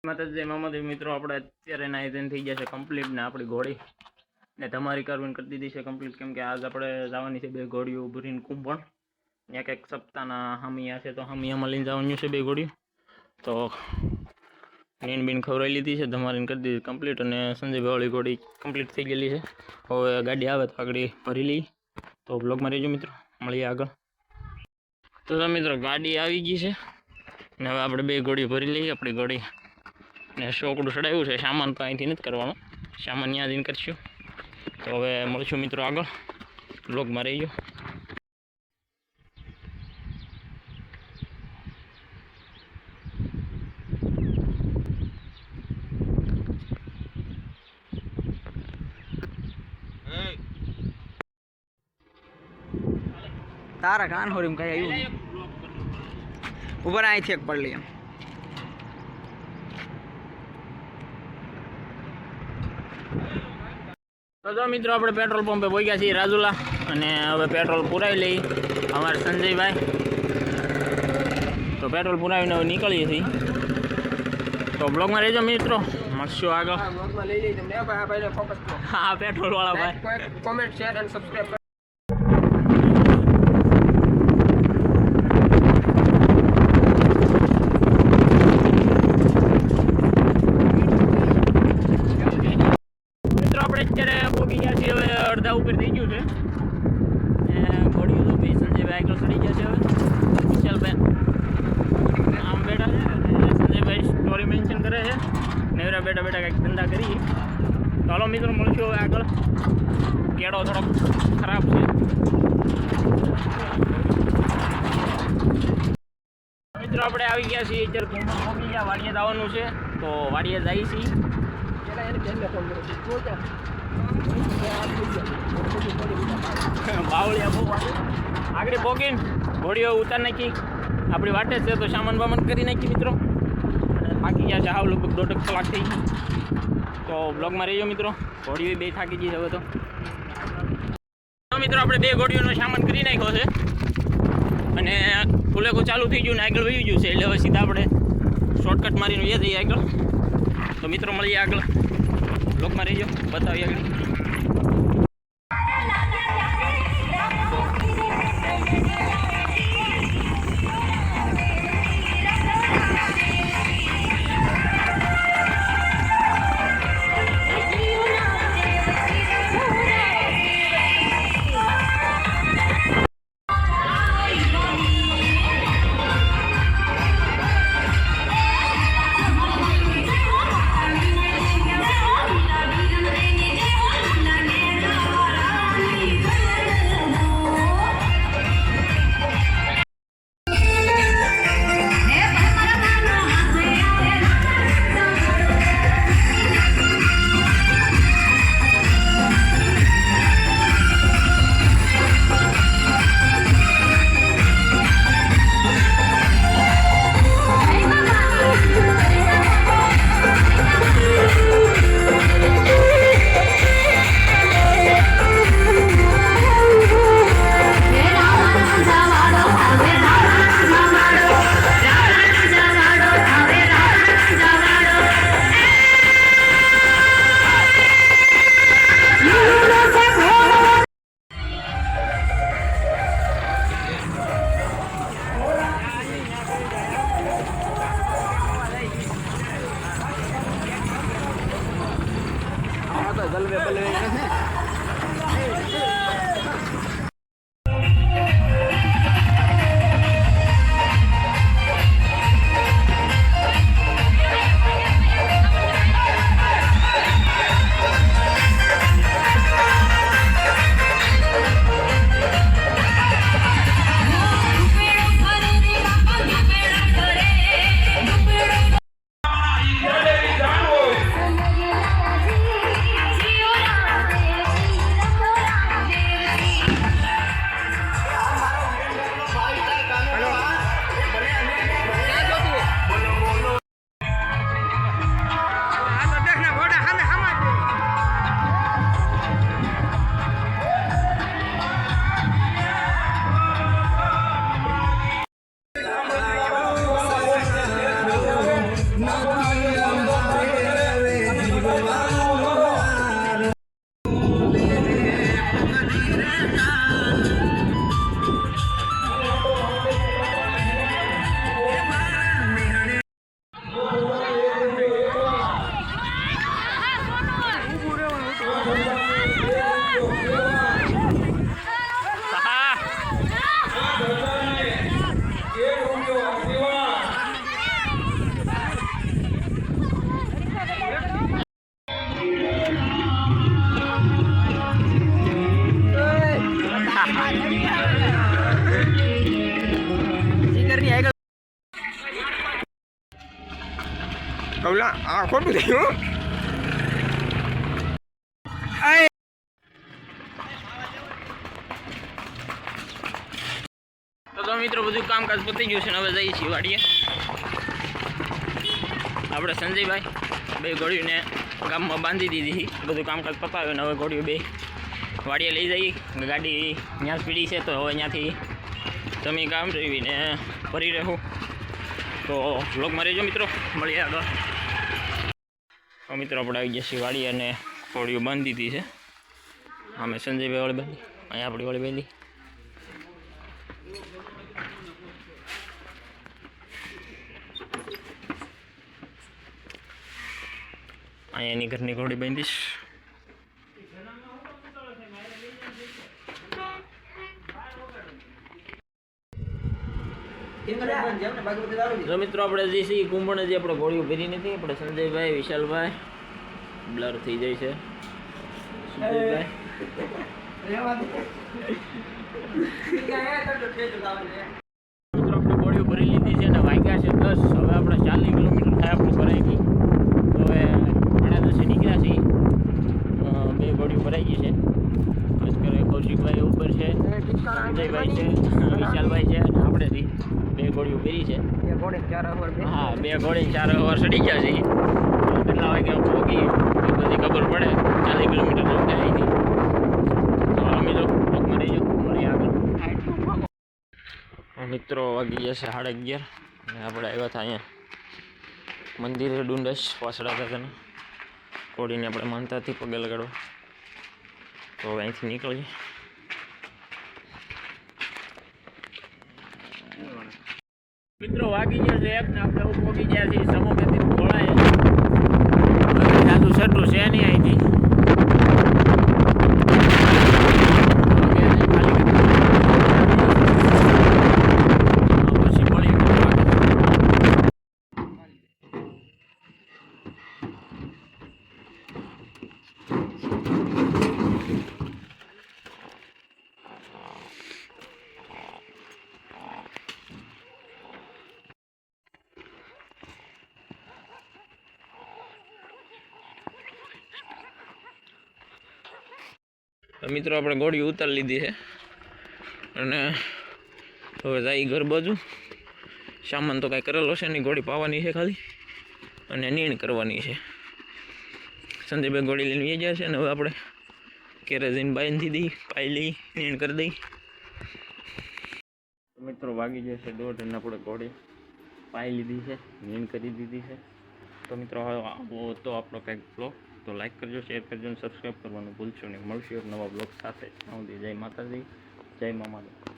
માતાજી મામાદેવ મિત્રો આપણે અત્યારે નાઈ ધોઈને થઈ ગયા છે કમ્પ્લીટ ને આપણી ઘોડી ને તમારી કરવીને કરી દીધી છે કમ્પ્લીટ કેમ કે આજ આપણે જવાની છે બે ઘોડીઓ ભરીને કુંભણ એક એક સપ્તાહના હામિયા છે તો હામિયામાં લઈને જવાનું છે બે ઘોડીઓ તો નીન બીન ખવડાવી લીધી છે તમારીને કરી દીધી કમ્પ્લીટ અને સંજયભાઈ ઘોડી કમ્પ્લીટ થઈ ગયેલી છે હવે ગાડી આવે તો આગળ ભરી લઈ તો બ્લોગમાં રહેજો મિત્રો મળીએ આગળ તો મિત્રો ગાડી આવી ગઈ છે ને હવે આપણે બે ઘોડીઓ ભરી લઈએ આપણી ઘોડી ને શોકડું ચડાવ્યું છે સામાન તો અહીંથી નથી કરવાનો સામાન ત્યાં જઈને કરશું તો હવે મળશું મિત્રો આગળ બ્લોગમાં રહીજો तारा कान हो रही कहीं आयु ऊपर आई थी एक पढ़ लिया तो मित्रों अपने पेट्रोल पंपे पहुंच गया રાજુલા અને હવે પેટ્રોલ પુરાવી લઈ અમારા સંજયભાઈ તો પેટ્રોલ પુરાવીને હવે નીકળીએ છીએ તો બ્લોગમાં રહેજો મિત્રો મળશું આગળ બ્લોગમાં લઈ લઈ તમને ભાઈ ફોકસ કરો હા પેટ્રોલ વાળા ભાઈ કોમેન્ટ શેર અને સબસ્ક્રાઇબ અડધા ઉપર થઈ ગયું છે ઘોડીઓ તો ભાઈ સંજયભાઈ આગળ ચડી ગયા છે હવે વિશાલભાઈ આમ બેઠા છે અને સંજયભાઈ સ્ટોરી મેન્શન કરે છે નેવરા બેઠા બેઠા કંઈક ધંધા કરીએ તો હાલો મિત્રો મળશું હવે આગળ કેળો થોડોક ખરાબ છે મિત્રો આપણે આવી ગયા છીએ અત્યારે ઘૂમવા પહોંચી ગયા વાડીએ જવાનું છે તો વાડીએ જઈએ છીએ પેલા એને બેનને ફોન કર્યો છે બાવળિયા બહુ આગળ પોગીને ઘોડીઓ ઉતાર નાખી આપણી વાટે છે તો સામાન બામાન કરી નાખી મિત્રો થાકી ગયા છે હાવ લગભગ 1.5 કલાક થઈ ગઈ તો બ્લોગમાં રહીજો મિત્રો ઘોડીઓ બે થાકી ગઈ છે હવે તો મિત્રો આપણે બે ઘોડીઓનો સામાન કરી નાખ્યો છે અને ફુલેકો ચાલુ થઈ ગયું ને આગળ વહી ગયું છે એટલે હવે સીધા આપણે શોર્ટકટ મારીને એ જઈએ આગળ તો મિત્રો મળીએ આગળ બ્લોગમાં રહીજો બતાવીએ આગળ गलवे बलवे કવલા આ ખોટું થયું તો મિત્રો બધું કામકાજ પતી ગયું છે ને હવે જઈએ છીએ વાડીએ. આપણે સંજયભાઈ બે ઘોડીઓને ગામમાં બાંધી દીધી, બધું કામકાજ પતાવ્યું ને હવે ઘોડીઓ બે વાડીએ લઈ જઈ. ગાડી ત્યાં સ્પીડી છે તો હવે ત્યાંથી જમી કામ જોઈને ફરી રહું. તો વ્લોગમાં રહેજો મિત્રો, મળીએ આગળ. તો મિત્રો આપણે આવી ગયા છીએ વાડી અને ઘોડીઓ બાંધી દીધી છે. અમે સંજયભાઈ વાળી બાંધી, અહીંયા આપણી વાળી બાંધી. અહીંયા એની ઘરની ઘોડી બાંધીશ. જો મિત્રો આપણે જે છે કુંભણે જે આપણે ઘોડીઓ ભરી નથી, આપણે સંજયભાઈ વિશાલભાઈ બ્લર થઈ જાય છે. સંજયભાઈ મિત્રો આપણે ઘોડીઓ ભરી લીધી છે ને વાગ્યા છે 10. હવે આપણે 40 કિલોમીટર થાય આપણું ભરાઈ ગઈ. તો હવે 10:30 નીકળ્યા છીએ. બે ઘોડીઓ ભરાઈ ગઈ છે. અત્યારે કૌશિકભાઈ ઉપર છે, સંજયભાઈ છે, વિશાલભાઈ છે અને આપણે બે ઘોડીઓ ભરી છે. હા, 2 ઘોડી 4 અવર ચડી ગયા છે. કેટલા વાગે પહોંચી એ બધી ખબર પડે. 40 કિલોમીટર જમતા અહીંથી. મિત્રો ટોકમાં રહીજો, મળીએ આગળ. મિત્રો વાગી જશે 11:30 અને આપણે આવ્યા હતા અહીંયા મંદિરે ડુંડસ વાસડા દાદાના. ઘોડીને આપણે માનતાથી પગે લગાડવા. તો હવે અહીંથી નીકળીએ. મિત્રો વાગી ગયા છે 1 ને આપણે પહોંચી ગયા છીએ સમોમેથી ઘોડાએ. જાદુ સટલું છે નહીં અહીંથી. પછી મળી મિત્રો આપણે ઘોડી ઉતારી લીધી છે અને હવે જાય ઘર બાજુ. સામાન તો કાંઈ કરેલો છે નહીં, ઘોડી પાવાની છે ખાલી અને નીણ કરવાની છે. સંજયભાઈ ઘોડી લઈને વહી ગયા છે અને હવે આપણે ઘેરે જઈને બાંધી દઈ, પાઈ લઈ, નીણ કરી દઈ. મિત્રો વાગી જશે 1:30 અને આપણે ઘોડી પાઈ લીધી છે, નીણ કરી દીધી છે. તો મિત્રો આવો તો આપણો કંઈક બ્લોગ તો લાઈક કરજો, શેર કરજો અને સબસ્ક્રાઈબ કરવાનું ભૂલશો નહીં. મળશું એક નવા બ્લોગ સાથે. જય માતાજી, જય મા માતા.